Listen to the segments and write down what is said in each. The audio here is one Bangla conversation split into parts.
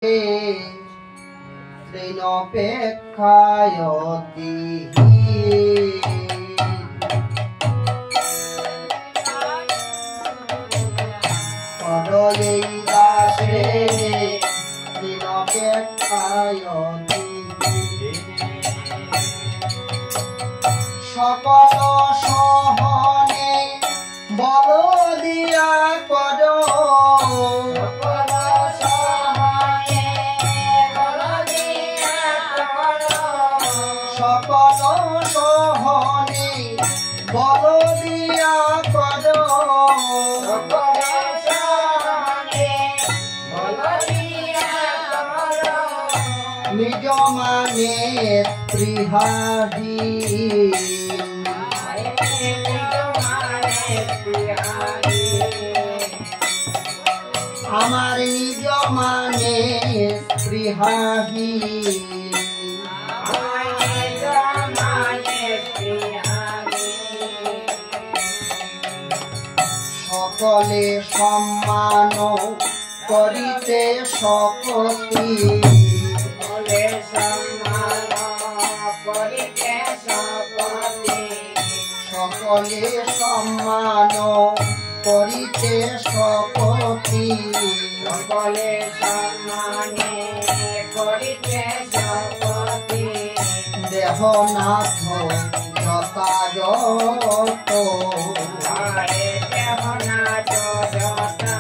তৃণপেক্ষায়তি পদয়েই দাসে তৃণপেক্ষায়তি সকল সহনে বল দিয়া কর সকল সহনে বল দিয়া কর নিজ মানে স্পৃহাহী আমার নিজ মানে স্পৃহাহী সকলে সম্মান করিতে শপথি সকলে সম্মান করিতে শপথি সকলে সম্মানে করিতে শপথি দেহনাথ যথাযথ দেহনাথ যথাযথ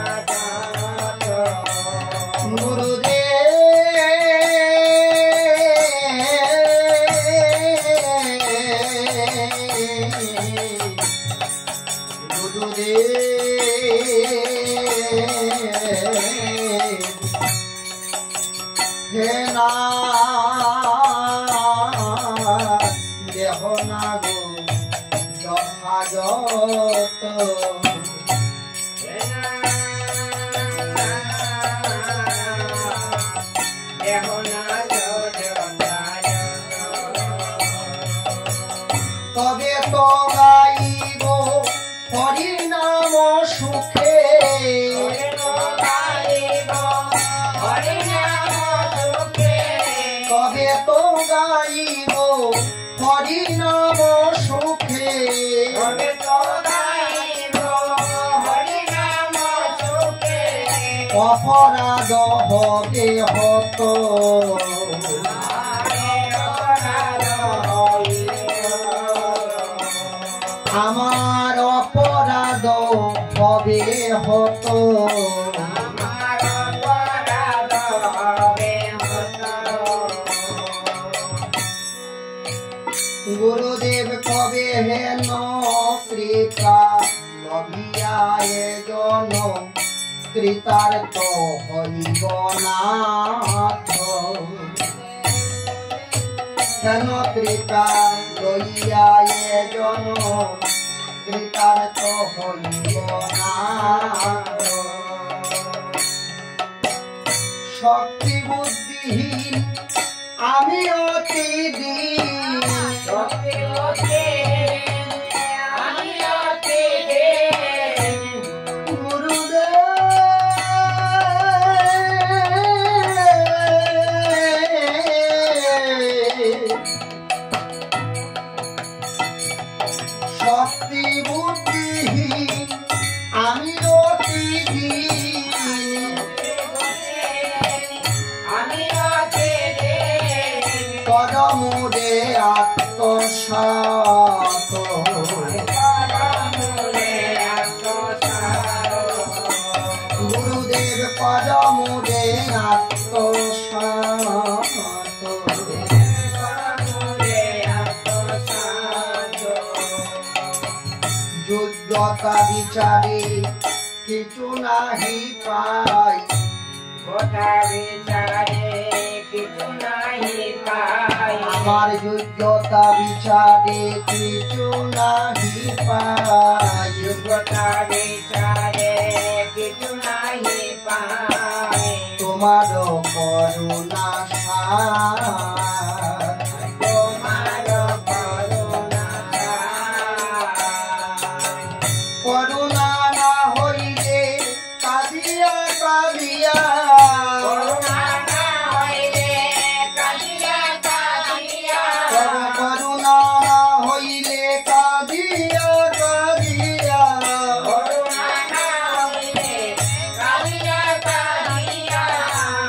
হে না দেহ না গো যথাযথ তবে তো গাইব হরি নাম সুখে তবে তো গাইব হরি নাম সুখে অপরাধ হবে হত আমার অপরাধ হবে হত গুরুদেব কবে হেন কৃপা লভিয়ায় জন কৃতার্থ হইব নাথ হেন কৃপা লইয়ায় জন কৃতার্থ হইব নাথ শক্তি বুদ্ধিহীন আমি অতি দীন শক্তি বুদ্ধিহীন আমি অতি দীন পরমুদে আত্মসাত গুরুদেব পরমুদে আত্মসাত যোগ্যতা বিচারে কিছু নাহি পাই আমার যোগ্যতা বিচারে কিছু নাহি পাই যোগ্যতা বিচারে কিছু নাহি পাই তোমার করুণা তোমার করুণা করুণা না হইলে কাঁদিয়া কাঁদিয়া করুণা না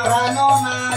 প্রাণনাথ